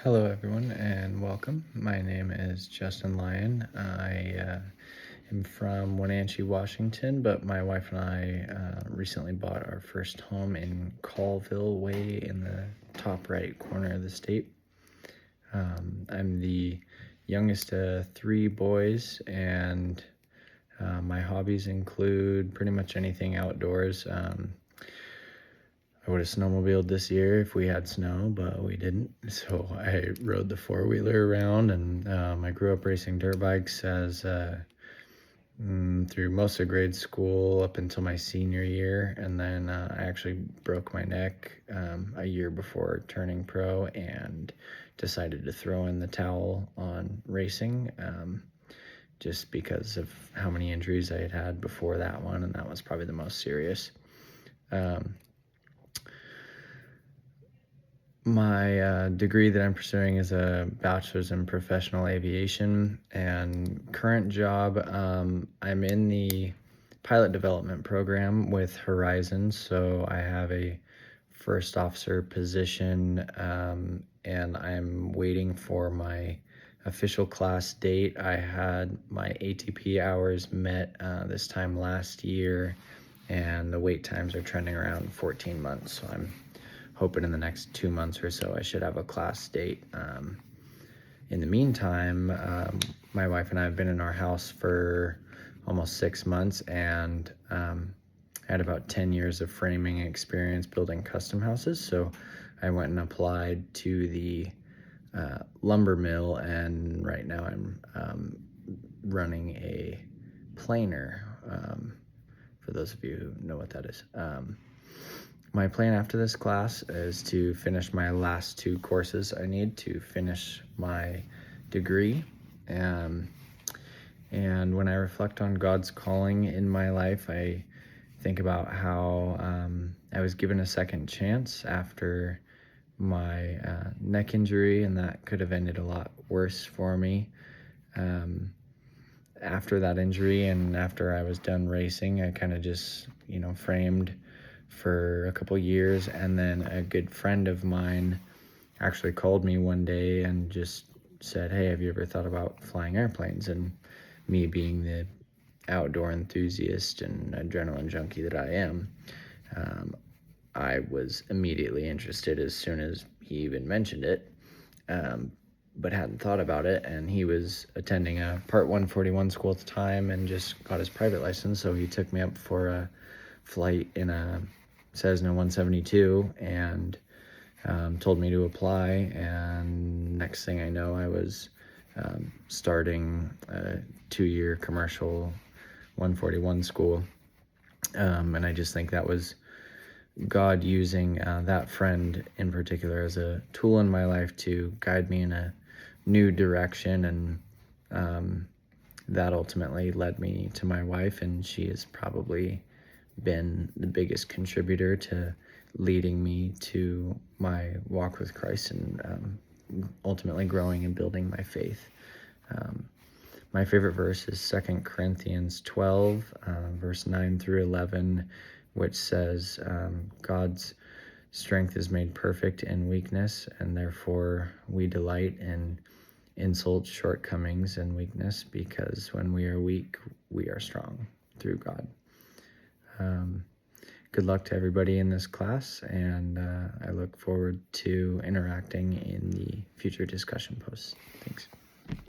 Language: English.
Hello, everyone, and welcome. My name is Justin Lyon. I am from Wenatchee, Washington, but my wife and I recently bought our first home in Colville, way in the top right corner of the state. I'm the youngest of three boys, and my hobbies include pretty much anything outdoors. I would have snowmobiled this year if we had snow, but we didn't. So I rode the four-wheeler around, and I grew up racing dirt bikes through most of grade school up until my senior year. And then I actually broke my neck a year before turning pro and decided to throw in the towel on racing just because of how many injuries I had had before that one, and that was probably the most serious. My degree that I'm pursuing is a bachelor's in professional aviation, and current job, I'm in the pilot development program with Horizon, so I have a first officer position, and I'm waiting for my official class date. I had my ATP hours met this time last year, and the wait times are trending around 14 months, so I'm hoping in the next 2 months or so I should have a class date. In the meantime, my wife and I have been in our house for almost 6 months, and had about 10 years of framing experience building custom houses. So I went and applied to the lumber mill, and right now I'm running a planer, for those of you who know what that is. My plan after this class is to finish my last two courses I need to finish my degree. And when I reflect on God's calling in my life, I think about how I was given a second chance after my neck injury, and that could have ended a lot worse for me. After that injury and after I was done racing, I kind of just, framed for a couple years, and then a good friend of mine actually called me one day and just said, "Hey, have you ever thought about flying airplanes?" And me being the outdoor enthusiast and adrenaline junkie that I am, I was immediately interested as soon as he even mentioned it, but hadn't thought about it. And he was attending a Part 141 school at the time and just got his private license, so he took me up for a flight in a Cessna 172 and told me to apply. And next thing I know, I was starting a 2-year commercial 141 school. And I just think that was God using that friend in particular as a tool in my life to guide me in a new direction. And that ultimately led me to my wife, and she has probably been the biggest contributor to leading me to my walk with Christ and ultimately growing and building my faith. My favorite verse is 2 Corinthians 12, verse 9 through 11, which says, God's strength is made perfect in weakness, and therefore we delight in insults, shortcomings, and weakness, because when we are weak, we are strong through God. Good luck to everybody in this class, and I look forward to interacting in the future discussion posts. Thanks.